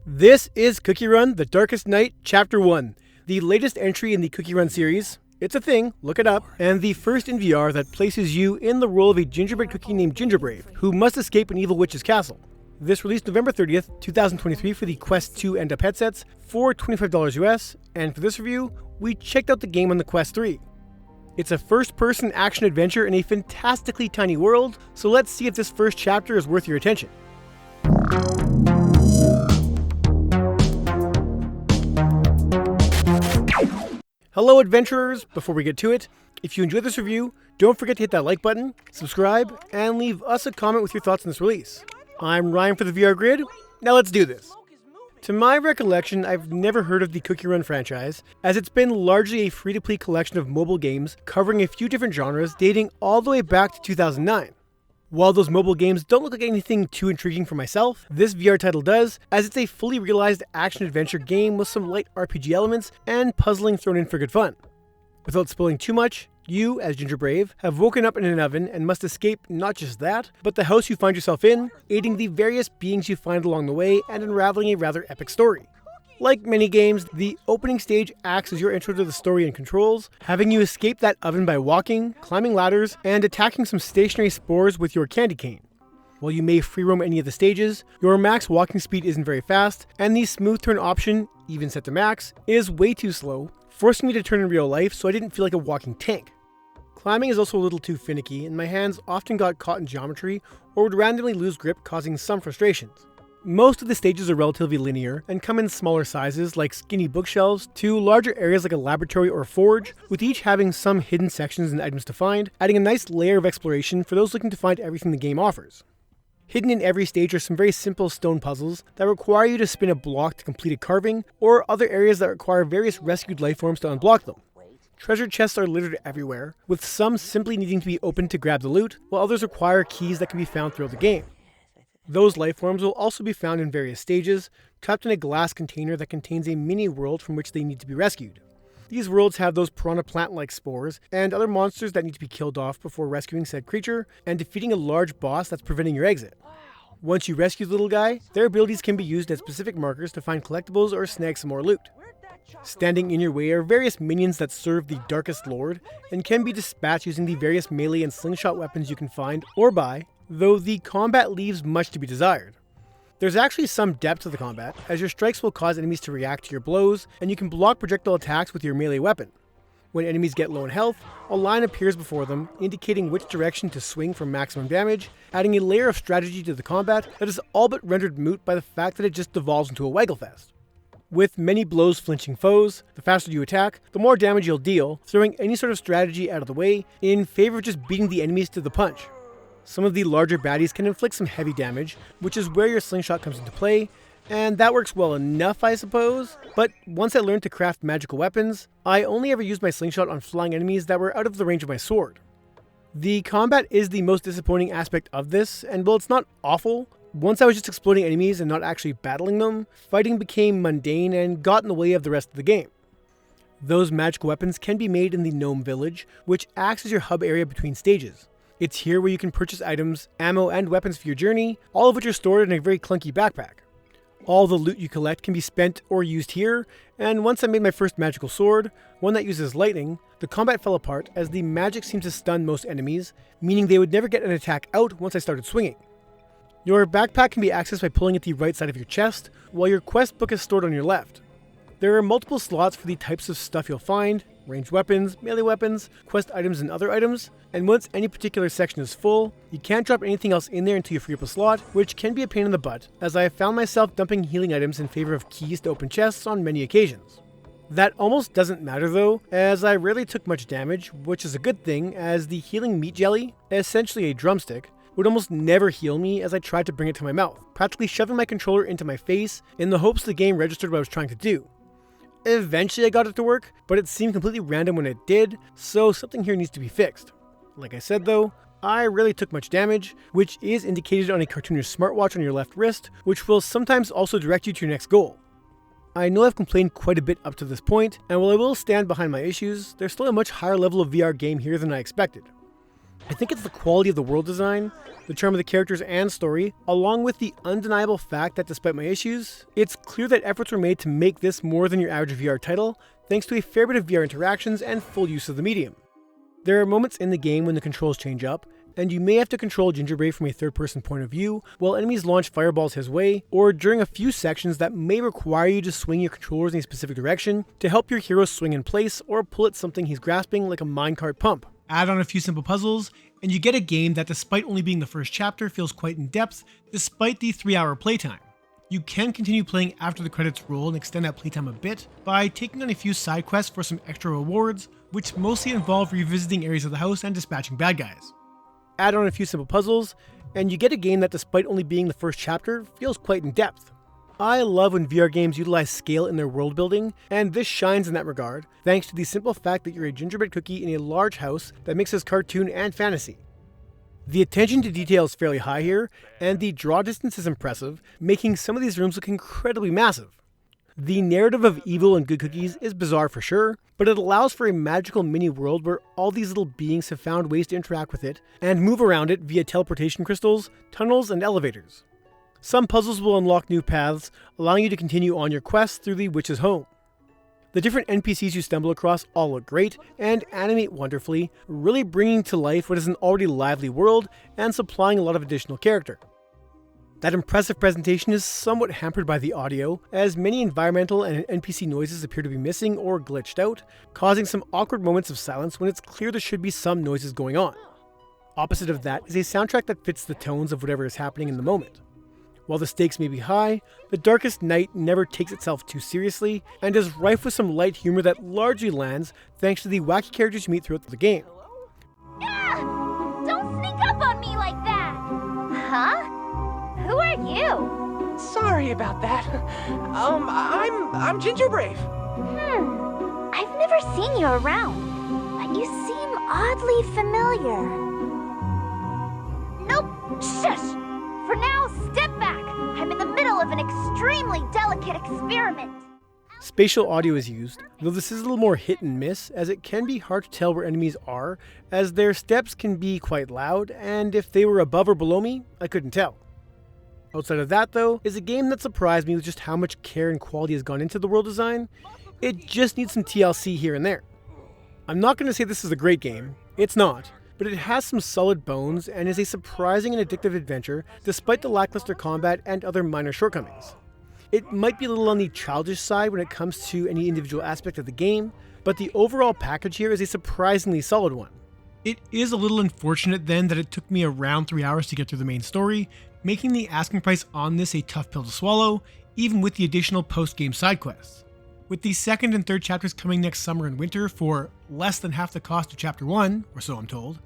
This is CookieRun, The Darkest Night, Chapter 1, the latest entry in the CookieRun series. It's a thing, look it up, and the first in VR that places you in the role of a gingerbread cookie named Gingerbrave, who must escape an evil witch's castle. This released November 30th, 2023 for the Quest 2 and Up headsets for $25 US, and for this review, we checked out the game on the Quest 3. It's a first-person action-adventure in a fantastically tiny world, so let's see if this first chapter is worth your attention. Hello adventurers! Before we get to it, if you enjoyed this review, don't forget to hit that like button, subscribe, and leave us a comment with your thoughts on this release. I'm Ryan for the VR Grid, now let's do this. To my recollection, I've never heard of the CookieRun franchise, as it's been largely a free-to-play collection of mobile games covering a few different genres dating all the way back to 2009. While those mobile games don't look like anything too intriguing for myself, this VR title does, as it's a fully realized action-adventure game with some light RPG elements and puzzling thrown in for good fun. Without spoiling too much, you, as Gingerbrave, have woken up in an oven and must escape not just that, but the house you find yourself in, aiding the various beings you find along the way and unraveling a rather epic story. Like many games, the opening stage acts as your intro to the story and controls, having you escape that oven by walking, climbing ladders, and attacking some stationary spores with your candy cane. While you may free roam any of the stages, your max walking speed isn't very fast, and the smooth turn option, even set to max, is way too slow, forcing me to turn in real life so I didn't feel like a walking tank. Climbing is also a little too finicky, and my hands often got caught in geometry or would randomly lose grip, causing some frustrations. Most of the stages are relatively linear and come in smaller sizes like skinny bookshelves to larger areas like a laboratory or forge, with each having some hidden sections and items to find, adding a nice layer of exploration for those looking to find everything the game offers. Hidden in every stage are some very simple stone puzzles that require you to spin a block to complete a carving, or other areas that require various rescued lifeforms to unblock them. Treasure chests are littered everywhere, with some simply needing to be opened to grab the loot, while others require keys that can be found throughout the game. Those lifeforms will also be found in various stages, trapped in a glass container that contains a mini world from which they need to be rescued. These worlds have those piranha plant-like spores and other monsters that need to be killed off before rescuing said creature and defeating a large boss that's preventing your exit. Once you rescue the little guy, their abilities can be used as specific markers to find collectibles or snag some more loot. Standing in your way are various minions that serve the Darkest Lord and can be dispatched using the various melee and slingshot weapons you can find or buy, though the combat leaves much to be desired. There's actually some depth to the combat, as your strikes will cause enemies to react to your blows, and you can block projectile attacks with your melee weapon. When enemies get low in health, a line appears before them, indicating which direction to swing for maximum damage, adding a layer of strategy to the combat that is all but rendered moot by the fact that it just devolves into a wagglefest. With many blows flinching foes, the faster you attack, the more damage you'll deal, throwing any sort of strategy out of the way in favor of just beating the enemies to the punch. Some of the larger baddies can inflict some heavy damage, which is where your slingshot comes into play, and that works well enough, I suppose. But once I learned to craft magical weapons, I only ever used my slingshot on flying enemies that were out of the range of my sword. The combat is the most disappointing aspect of this, and while it's not awful, once I was just exploding enemies and not actually battling them, fighting became mundane and got in the way of the rest of the game. Those magical weapons can be made in the Gnome Village, which acts as your hub area between stages. It's here where you can purchase items, ammo, and weapons for your journey, all of which are stored in a very clunky backpack. All the loot you collect can be spent or used here, and once I made my first magical sword, one that uses lightning, the combat fell apart as the magic seemed to stun most enemies, meaning they would never get an attack out once I started swinging. Your backpack can be accessed by pulling at the right side of your chest, while your quest book is stored on your left. There are multiple slots for the types of stuff you'll find, ranged weapons, melee weapons, quest items, and other items, and once any particular section is full, you can't drop anything else in there until you free up a slot, which can be a pain in the butt, as I have found myself dumping healing items in favor of keys to open chests on many occasions. That almost doesn't matter though, as I rarely took much damage, which is a good thing, as the healing meat jelly, essentially a drumstick, would almost never heal me as I tried to bring it to my mouth, practically shoving my controller into my face in the hopes the game registered what I was trying to do. Eventually I got it to work, but it seemed completely random when it did, so something here needs to be fixed. Like I said though, I rarely took much damage, which is indicated on a cartoonish smartwatch on your left wrist, which will sometimes also direct you to your next goal. I know I've complained quite a bit up to this point, and while I will stand behind my issues, there's still a much higher level of VR game here than I expected. I think it's the quality of the world design, the charm of the characters and story, along with the undeniable fact that despite my issues, it's clear that efforts were made to make this more than your average VR title, thanks to a fair bit of VR interactions and full use of the medium. There are moments in the game when the controls change up, and you may have to control Gingerbread from a third-person point of view while enemies launch fireballs his way, or during a few sections that may require you to swing your controllers in a specific direction to help your hero swing in place or pull at something he's grasping like a minecart pump. Add on a few simple puzzles, and you get a game that, despite only being the first chapter, feels quite in depth despite the 3-hour playtime. You can continue playing after the credits roll and extend that playtime a bit by taking on a few side quests for some extra rewards, which mostly involve revisiting areas of the house and dispatching bad guys. Add on a few simple puzzles, and you get a game that, despite only being the first chapter, feels quite in depth. I love when VR games utilize scale in their world building, and this shines in that regard, thanks to the simple fact that you're a gingerbread cookie in a large house that mixes cartoon and fantasy. The attention to detail is fairly high here, and the draw distance is impressive, making some of these rooms look incredibly massive. The narrative of evil and good cookies is bizarre for sure, but it allows for a magical mini world where all these little beings have found ways to interact with it and move around it via teleportation crystals, tunnels, and elevators. Some puzzles will unlock new paths, allowing you to continue on your quest through the witch's home. The different NPCs you stumble across all look great and animate wonderfully, really bringing to life what is an already lively world and supplying a lot of additional character. That impressive presentation is somewhat hampered by the audio, as many environmental and NPC noises appear to be missing or glitched out, causing some awkward moments of silence when it's clear there should be some noises going on. Opposite of that is a soundtrack that fits the tones of whatever is happening in the moment. While the stakes may be high, The Darkest Night never takes itself too seriously, and is rife with some light humor that largely lands thanks to the wacky characters you meet throughout the game. Ah! Don't sneak up on me like that! Huh? Who are you? Sorry about that. I'm Gingerbrave. I've never seen you around, but you seem oddly familiar. Nope, shush! For now, step back. I'm in the middle of an extremely delicate experiment. Spatial audio is used, though this is a little more hit and miss, as it can be hard to tell where enemies are, as their steps can be quite loud, and if they were above or below me, I couldn't tell. Outside of that, though, is a game that surprised me with just how much care and quality has gone into the world design. It just needs some TLC here and there. I'm not going to say this is a great game, it's not, but it has some solid bones and is a surprising and addictive adventure despite the lackluster combat and other minor shortcomings. It might be a little on the childish side when it comes to any individual aspect of the game, but the overall package here is a surprisingly solid one. It is a little unfortunate then that it took me around 3 hours to get through the main story, making the asking price on this a tough pill to swallow, even with the additional post-game side quests. With the second and third chapters coming next summer and winter for less than half the cost of Chapter 1, or so I'm told,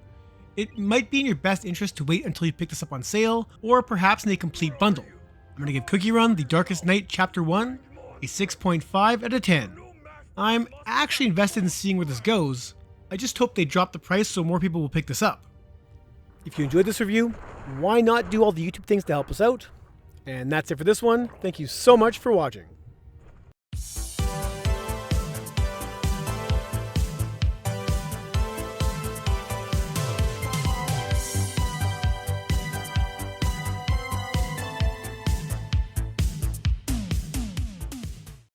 it might be in your best interest to wait until you pick this up on sale, or perhaps in a complete bundle. I'm going to give CookieRun The Darkest Night Chapter 1 a 6.5 out of 10. I'm actually invested in seeing where this goes. I just hope they drop the price so more people will pick this up. If you enjoyed this review, why not do all the YouTube things to help us out? And that's it for this one. Thank you so much for watching.